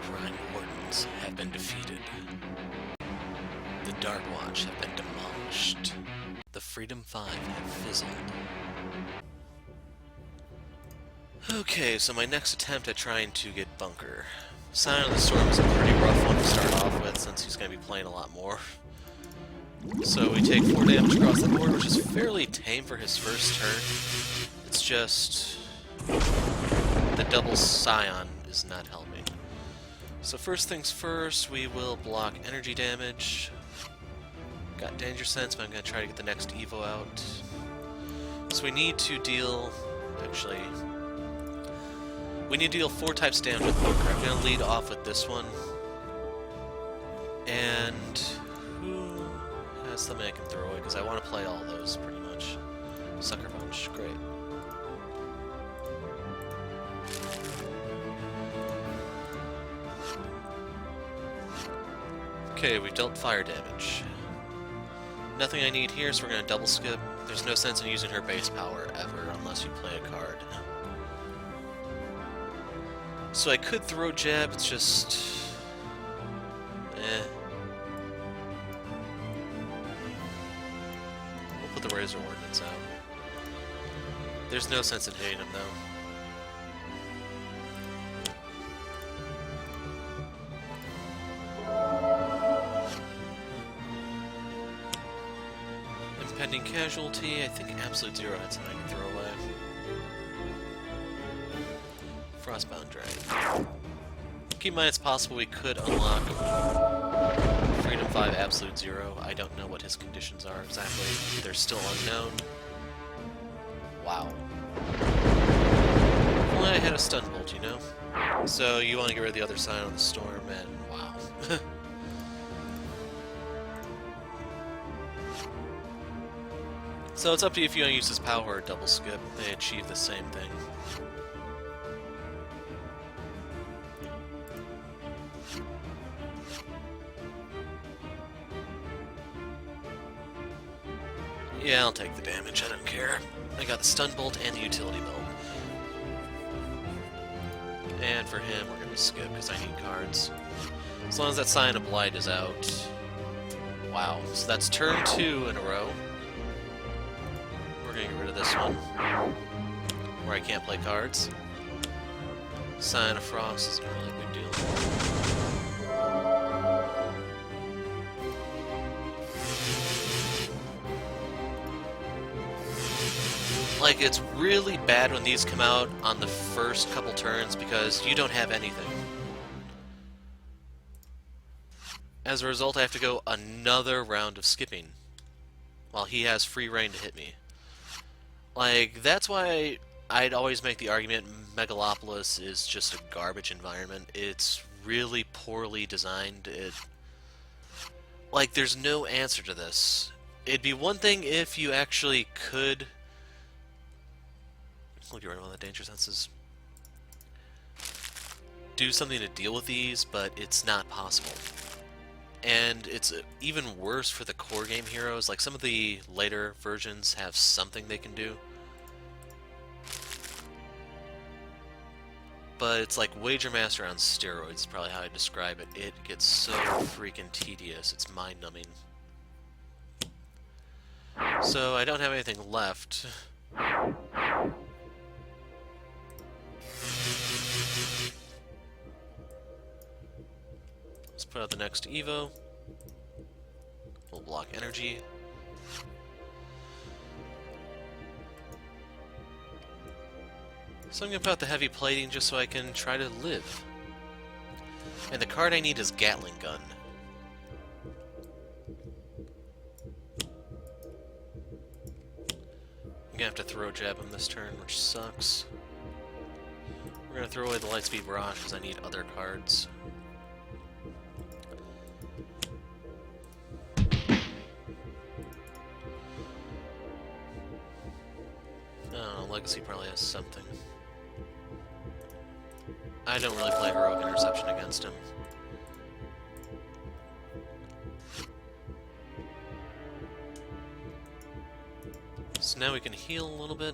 Prime Wardens have been defeated. The Dark Watch have been demolished. The Freedom 5 have fizzled. Okay, so my next attempt at trying to get Bunker. Scion of the Storm is a pretty rough one to start off with, since he's going to be playing a lot more. So we take 4 damage across the board, which is fairly tame for his first turn. It's just... the double Scion is not helping. So first things first, we will block energy damage. Got Danger Sense, but I'm going to try to get the next Evo out. So we need to deal... actually... we need to deal 4 types of damage with Bunker. I'm going to lead off with this one. And... who has something I can throw away? Because I want to play all those, pretty much. Sucker Punch, great. Okay, we've dealt fire damage. Nothing I need here, so we're going to double skip. There's no sense in using her base power ever, unless you play a card. So I could throw Jab, it's just... We'll put the Razor Ordnance out. There's no sense in hitting him, though. Impending Casualty, I think Absolute Zero had something I can throw away. Frostbound Dragon. Keep in mind it's possible we could unlock Freedom 5 Absolute Zero. I don't know what his conditions are exactly. They're still unknown. Wow. If only I had a Stun Bolt, you know? So you want to get rid of the other Scion of the Storm, and wow. So it's up to you if you want to use his power or double skip. They achieve the same thing. Yeah, I'll take the damage, I don't care. I got the Stun Bolt and the Utility Belt. And for him, we're going to skip because I need cards. As long as that Scion of Blight is out. Wow, so that's turn 2 in a row. We're going to get rid of this one, where I can't play cards. Scion of Frost isn't a really big deal. Like, it's really bad when these come out on the first couple turns because you don't have anything. As a result, I have to go another round of skipping while he has free reign to hit me. Like, that's why I'd always make the argument Megalopolis is just a garbage environment. It's really poorly designed. Like, there's no answer to this. It'd be one thing if you actually could... Look, you're right on the danger senses. Do something to deal with these, but it's not possible. And it's even worse for the core game heroes. Like, some of the later versions have something they can do. But it's like Wager Master on steroids is probably how I describe it. It gets so freaking tedious, it's mind-numbing. So I don't have anything left. Let's put out the next Evo. We'll block energy. So I'm going to put out the heavy plating just so I can try to live. And the card I need is Gatling Gun. I'm going to have to throw jab him this turn, which sucks. We're going to throw away the Lightspeed Barrage because I need other cards. Oh, Legacy probably has something. I don't really play Heroic Interception against him. So now we can heal a little bit.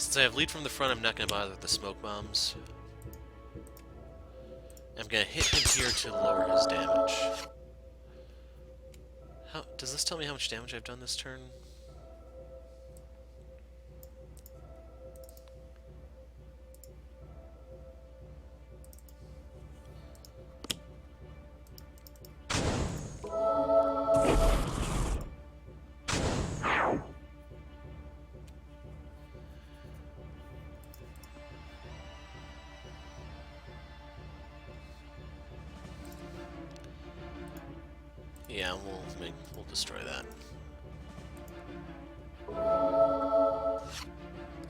Since I have lead from the front, I'm not going to bother with the smoke bombs. I'm going to hit him here to lower his damage. Does this tell me how much damage I've done this turn? Yeah, we'll destroy that.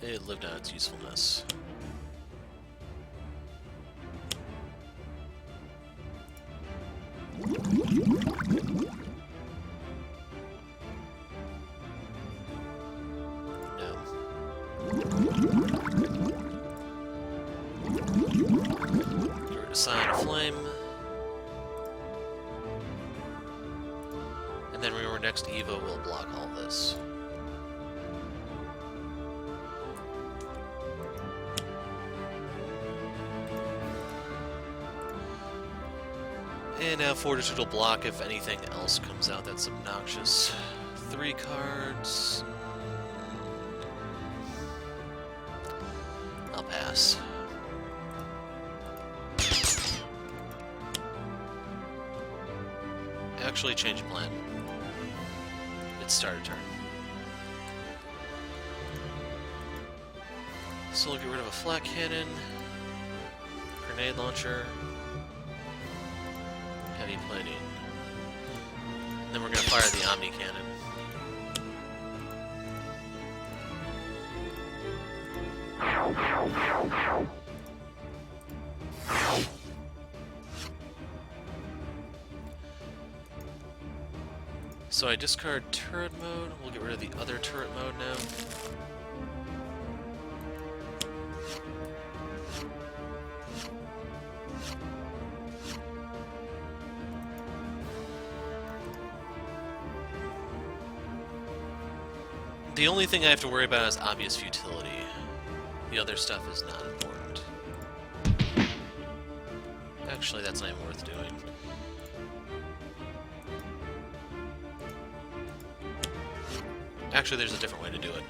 It lived out its usefulness. No. Get rid of Scion of Flame. And then remember, next Evo will block all this. And now Fortitude will block if anything else comes out that's obnoxious. 3 cards. I'll pass. Actually, change plan. It's start a turn. So we'll get rid of a Flak Cannon, grenade launcher, heavy plating. And then we're going to fire the Omni-Cannon. So I discard turret mode. We'll get rid of the other turret mode now. The only thing I have to worry about is obvious futility. The other stuff is not important. Actually, that's not even worth doing. Actually, there's a different way to do it.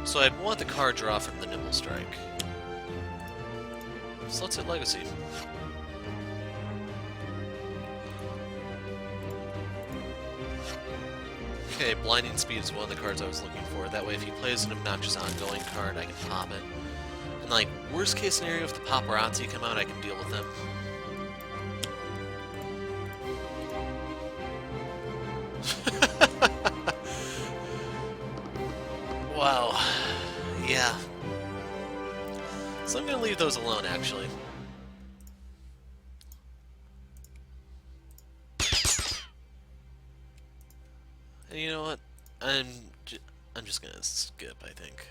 So I want the card draw from the Nimble Strike. So let's hit Legacy. Okay, Blinding Speed is one of the cards I was looking for. That way if he plays an obnoxious ongoing card, I can pop it. And like, worst case scenario, if the Paparazzi come out, I can deal with them. Wow. Yeah. So I'm gonna leave those alone, actually. And you know what? I'm just gonna skip, I think.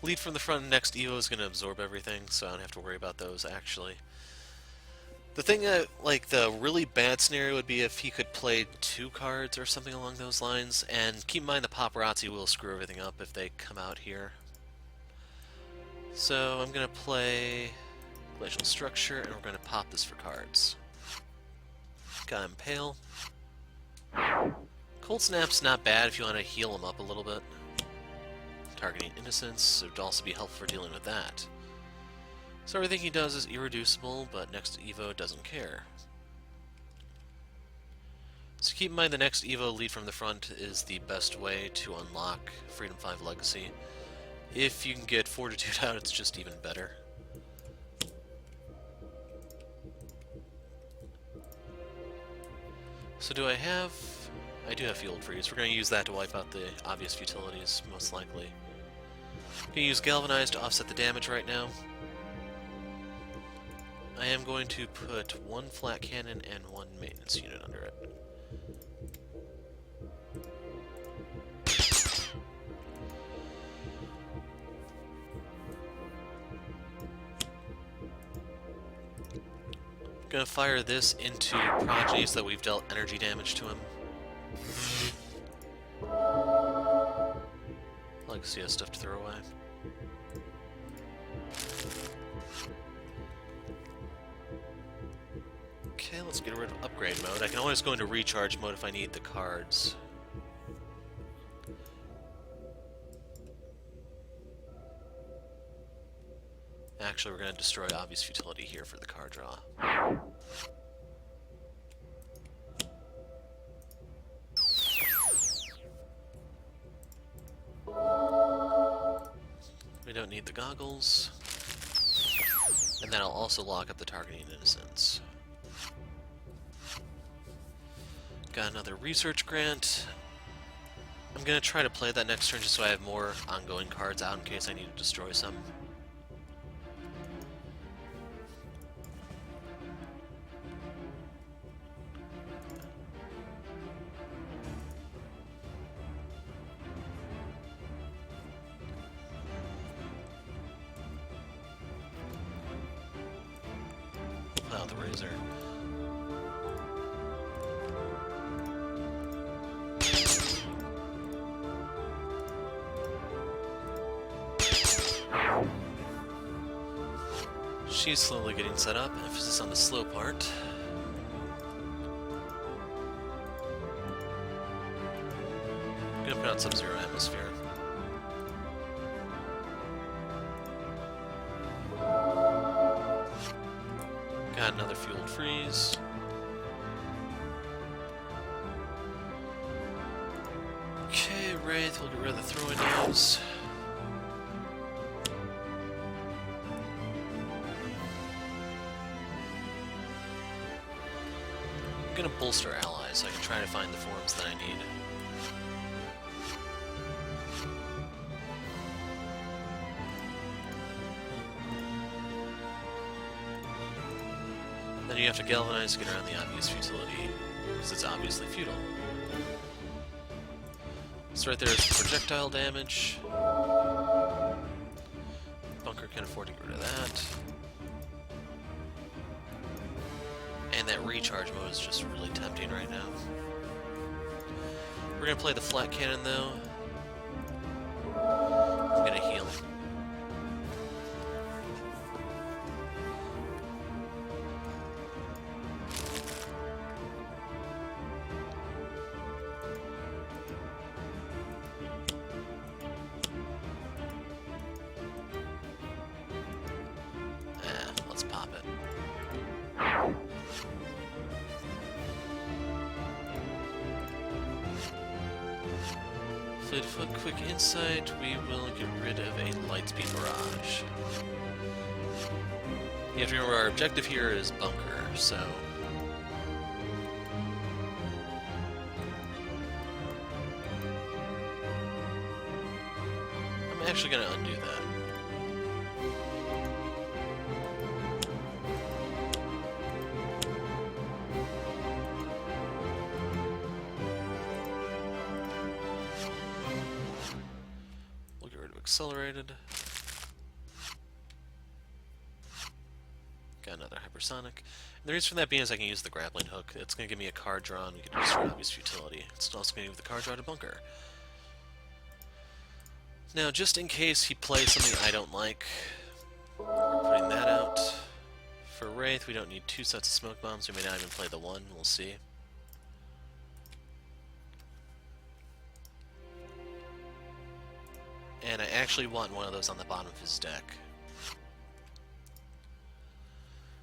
Lead from the front, next Evo is gonna absorb everything, so I don't have to worry about those, actually. The thing that, like, the really bad scenario would be if he could play 2 cards or something along those lines, and keep in mind the Paparazzi will screw everything up if they come out here. So I'm gonna play Glacial Structure, and we're gonna pop this for cards. Got Impale. Cold Snap's not bad if you want to heal him up a little bit. Targeting Innocence would also be helpful for dealing with that. So everything he does is irreducible, but next Evo doesn't care. So keep in mind the next Evo lead from the front is the best way to unlock Freedom 5 Legacy. If you can get Fortitude out, it's just even better. So do I have... I do have Field Freeze. We're going to use that to wipe out the obvious futilities, most likely. I'm going to use Galvanize to offset the damage right now. I am going to put 1 Flak Cannon and 1 maintenance unit under it. Gonna fire this into Progeny so that we've dealt energy damage to him. Legacy has stuff to throw away. Okay, let's get rid of upgrade mode. I can always go into recharge mode if I need the cards. Actually, we're going to destroy obvious futility here for the card draw. We don't need the goggles. And then I'll also lock up the targeting innocence. Got another research grant. I'm going to try to play that next turn just so I have more ongoing cards out in case I need to destroy some. Wow, the razor. She's slowly getting set up, emphasis on the slow part. I'm gonna put out Sub-Zero Atmosphere. Got another Fueled Freeze. Okay, Wraith, we'll get rid of the throwing knives. I'm gonna bolster allies so I can try to find the forms that I need. Then you have to galvanize to get around the obvious futility, because it's obviously futile. So right there is projectile damage. Bunker can afford to get rid of that. And that recharge mode is just really tempting right now. We're gonna play the Flak cannon though. I'm gonna heal. Let's pop it. Fleet of Foot, Quick Insight, we will get rid of a Lightspeed Barrage. You have to remember our objective here is Bunker, so... I'm actually going to undo that. Accelerated. Got another hypersonic. And the reason for that being is I can use the grappling hook. It's going to give me a card draw and we can destroy obvious futility. It's also going to give the card draw to Bunker. Now, just in case he plays something I don't like, we're putting that out. For Wraith, we don't need 2 sets of smoke bombs. We may not even play the one. We'll see. And I actually want one of those on the bottom of his deck.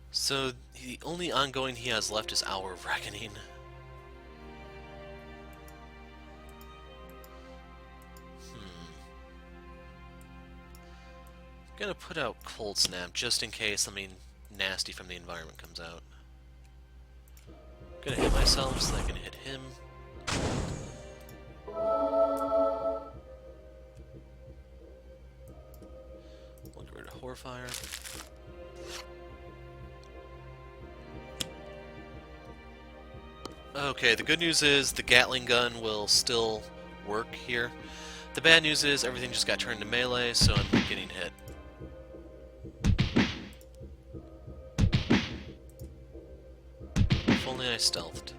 So, the only ongoing he has left is Hour of Reckoning. I'm gonna put out Cold Snap just in case something nasty from the environment comes out. I'm gonna hit myself so I can hit him. We'll get rid of Horfire. Okay, the good news is the Gatling Gun will still work here. The bad news is everything just got turned to melee, so I'm getting hit. If only I stealthed.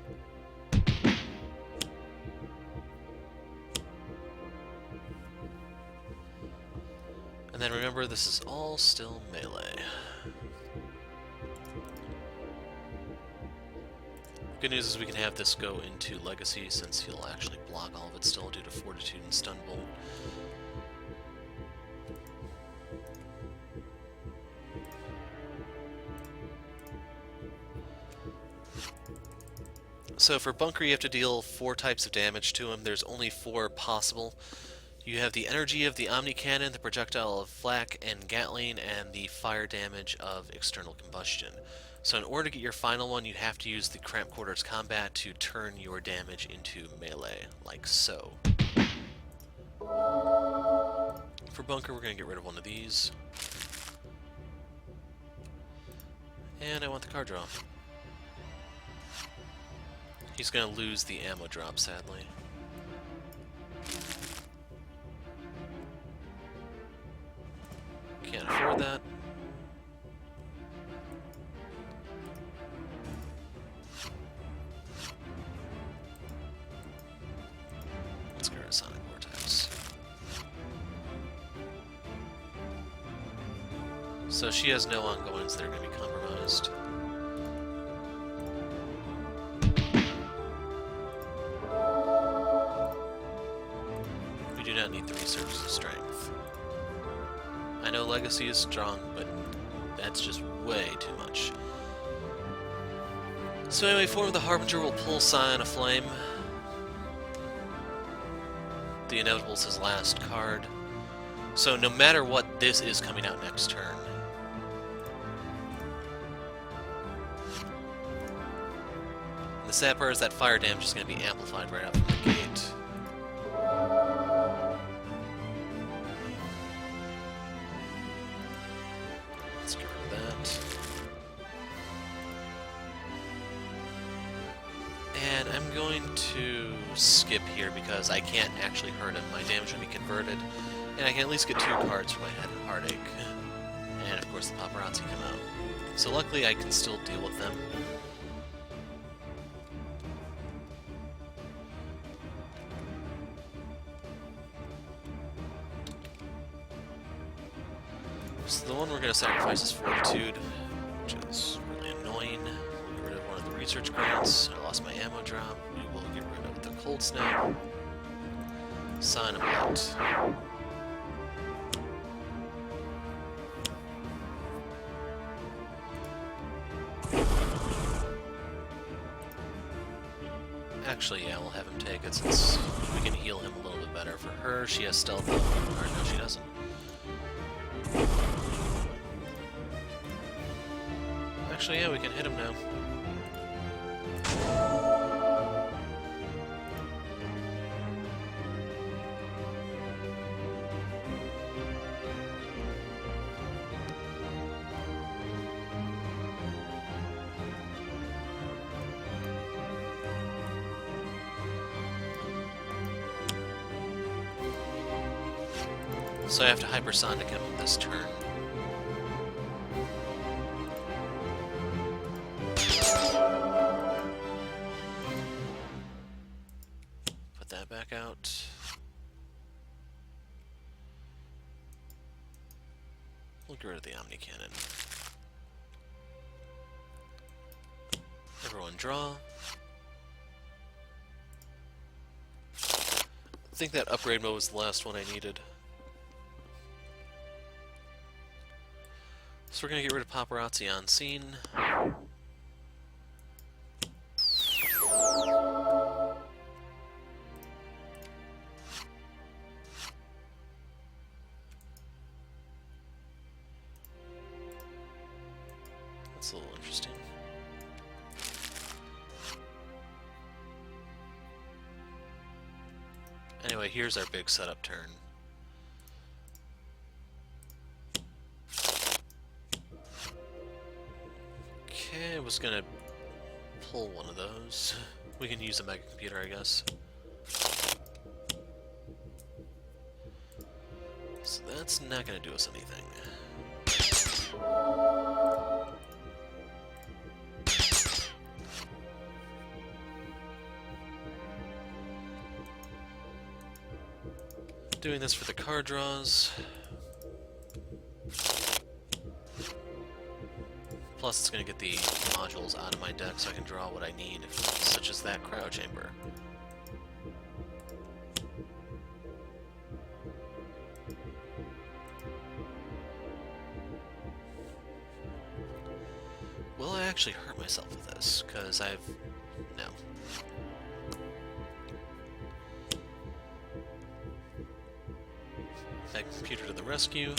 And then remember, this is all still melee. Good news is we can have this go into Legacy, since he'll actually block all of it still due to Fortitude and Stun Bolt. So for Bunker, you have to deal 4 types of damage to him. There's only 4 possible. You have the energy of the Omni-Cannon, the projectile of Flak and Gatling, and the fire damage of External Combustion. So in order to get your final one, you have to use the Cramped Quarters Combat to turn your damage into melee, like so. For Bunker, we're going to get rid of one of these. And I want the card draw. He's going to lose the ammo drop, sadly. Can't afford that. Let's get rid of Sonic Vortex. So she has no ongoings that are going to be compromised. We do not need 3 surges of strength. I know Legacy is strong, but that's just way too much. So anyway, Form of the Harbinger will pull Scion of Flame. The Inevitable is his last card. So no matter what, this is coming out next turn. And the sad part is that fire damage is going to be amplified right out from the gate. Let's get rid of that. And I'm going to skip here because I can't actually hurt him. My damage will be converted, and I can at least get 2 cards for my head and heartache. And of course the Paparazzi come out. So luckily I can still deal with them. So the one we're going to sacrifice is Fortitude, which is really annoying. We'll get rid of one of the research grants. I lost my ammo drop. We will get rid of the Cold Snap. Scion of Blight. Actually, yeah, we'll have him take it since we can heal him a little bit better. For her, she has stealth. Or no, she doesn't. Actually, yeah, we can hit him now. So I have to hypersonic him this turn. Put that back out. We'll get rid of the Omni-Cannon. Everyone draw. I think that upgrade mode was the last one I needed. So we're going to get rid of Paparazzi on scene. That's a little interesting. Anyway, here's our big setup turn. Okay, I was gonna pull one of those. We can use a mega computer, I guess. So that's not gonna do us anything. Doing this for the card draws. Plus, it's going to get the modules out of my deck so I can draw what I need, such as that cryo chamber. Will I actually hurt myself with this? Because no. That computer to the rescue.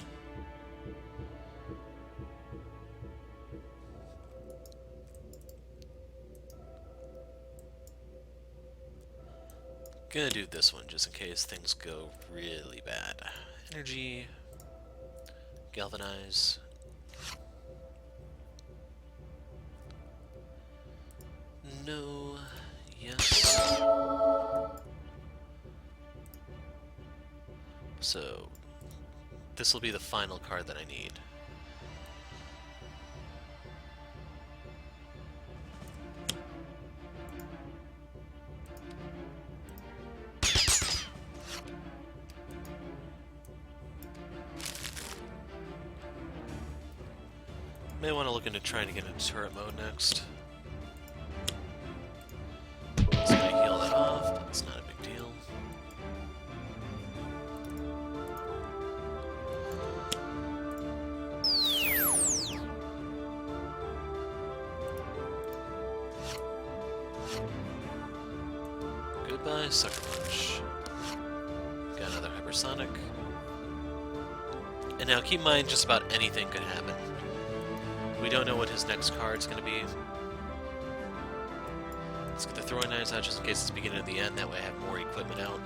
Gonna do this one just in case things go really bad. Energy. Galvanize. No. Yes. So, this will be the final card that I need. May want to look into trying to get into turret mode next. It's going to heal that off, but it's not a big deal. Goodbye, Sucker Punch. Got another Hypersonic. And now keep in mind, just about anything could happen. We don't know what his next card's going to be. Let's get the throwing knives out just in case it's the beginning of the end, that way I have more equipment out.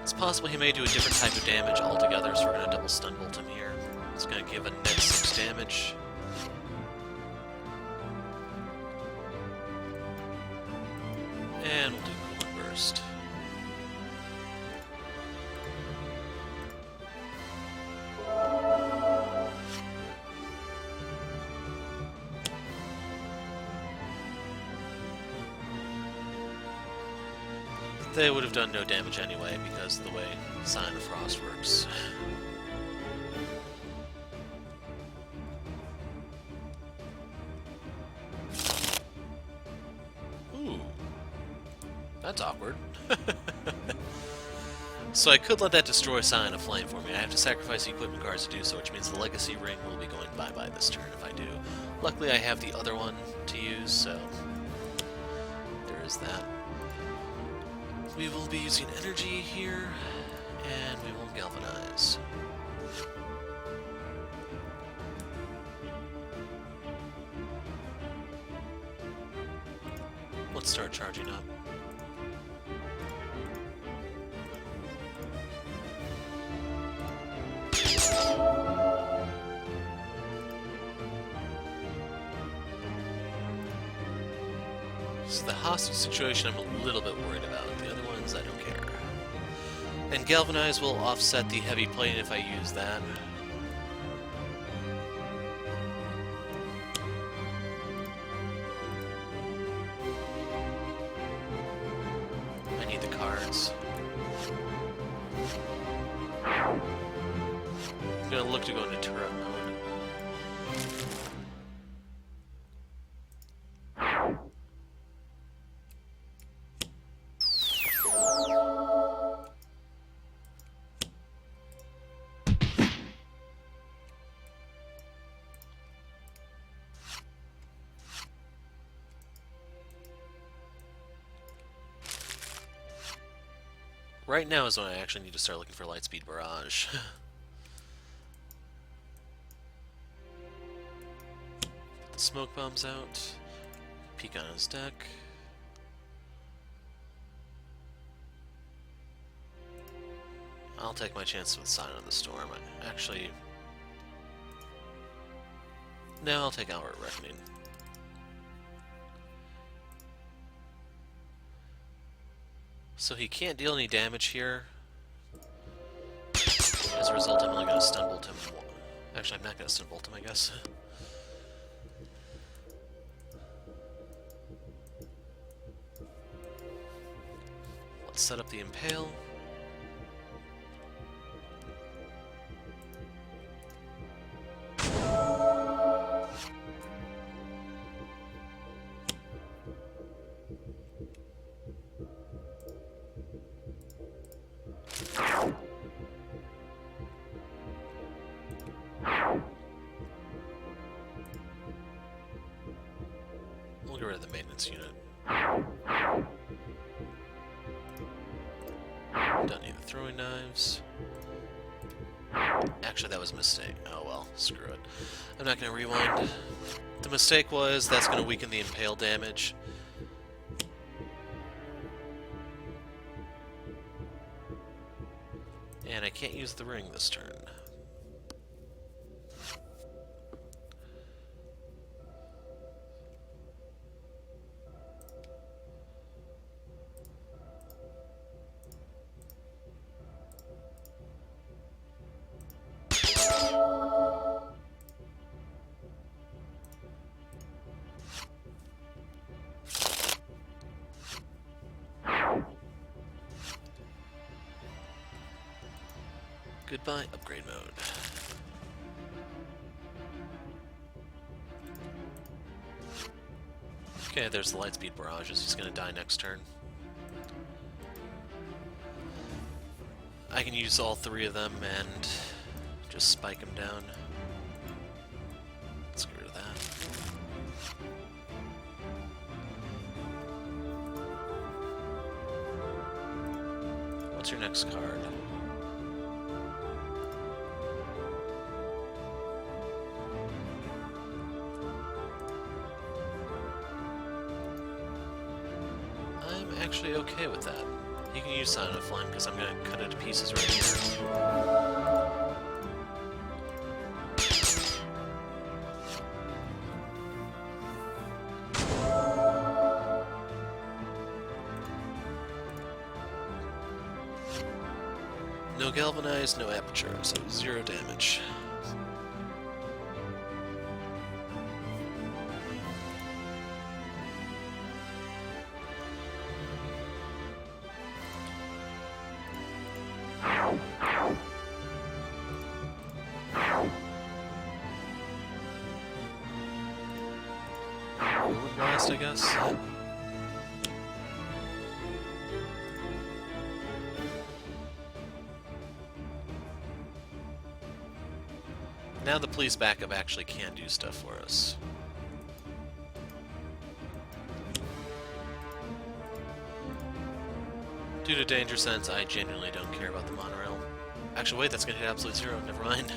It's possible he may do a different type of damage altogether, so we're going to double stun bolt him here. It's going to give a net 6 damage. And we'll do Coolant Burst. They would have done no damage anyway because of the way Scion of Frost works. Ooh. That's awkward. So I could let that destroy Scion of Flame for me. I have to sacrifice equipment cards to do so, which means the Legacy Ring will be going bye-bye this turn if I do. Luckily I have the other one to use, so there is that. We will be using energy here, and we will galvanize. Let's start charging up. So the hostage situation I'm a little bit worried about. The other ones I don't care. And Galvanize will offset the heavy plating if I use that. I need the cards. I'm gonna look to go into turret mode. Right now is when I actually need to start looking for Lightspeed Barrage. Put the smoke bombs out. Peek on his deck. I'll take my chance with Sign of the Storm. Actually... no, I'll take Outright Reckoning. So he can't deal any damage here. As a result, I'm only going to stun bolt him. Actually, I'm not going to stun bolt him, I guess. Let's set up the Impale. throwing knives. Actually, that was a mistake. Oh well, screw it. I'm not going to rewind. The mistake was that's going to weaken the impale damage. And I can't use the ring this turn. Goodbye, upgrade mode. Okay, there's the Lightspeed Barrages. He's gonna die next turn. I can use all three of them and just spike him down. Let's get rid of that. What's your next card? Actually okay with that. You can use Scion of Blight because I'm going to cut it to pieces right here. No galvanize, no aperture, so 0 damage. Blast, I guess. Now the police backup actually can do stuff for us. Due to danger sense, I genuinely don't care about the monorail. Actually, wait, that's gonna hit absolute 0. Never mind.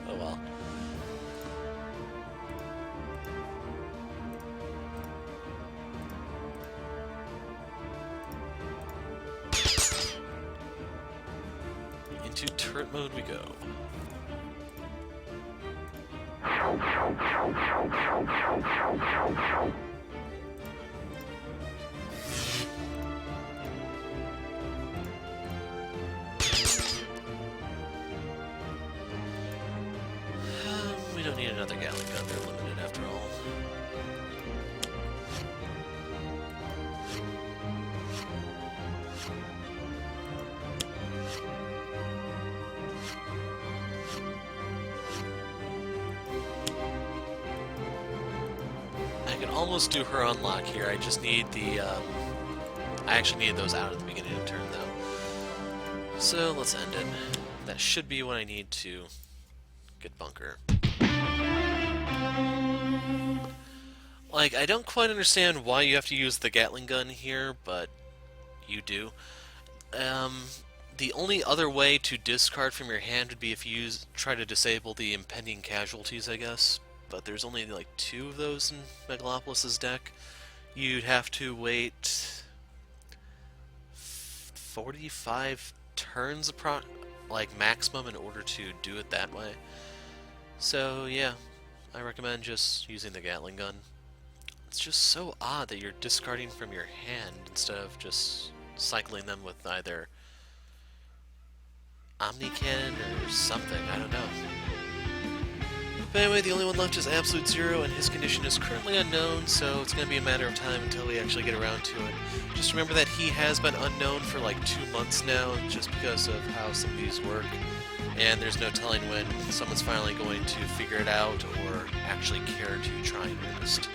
Oh well. Into turret mode we go. We don't need another Gatling Gun, they're limited after all. I can almost do her unlock here, I just need the, I actually need those out at the beginning of the turn though. So let's end it. That should be what I need to get Bunker. Like, I don't quite understand why you have to use the Gatling Gun here, but you do. The only other way to discard from your hand would be if you try to disable the Impending Casualties, I guess. But there's only like 2 of those in Megalopolis' deck. You'd have to wait 45 turns like maximum in order to do it that way. So yeah, I recommend just using the Gatling Gun. It's just so odd that you're discarding from your hand instead of just cycling them with either Omni-Cannon or something, I don't know. But anyway, the only one left is Absolute Zero, and his condition is currently unknown, so it's going to be a matter of time until we actually get around to it. Just remember that he has been unknown for like 2 months now, just because of how some of these work, and there's no telling when someone's finally going to figure it out or actually care to try in earnest.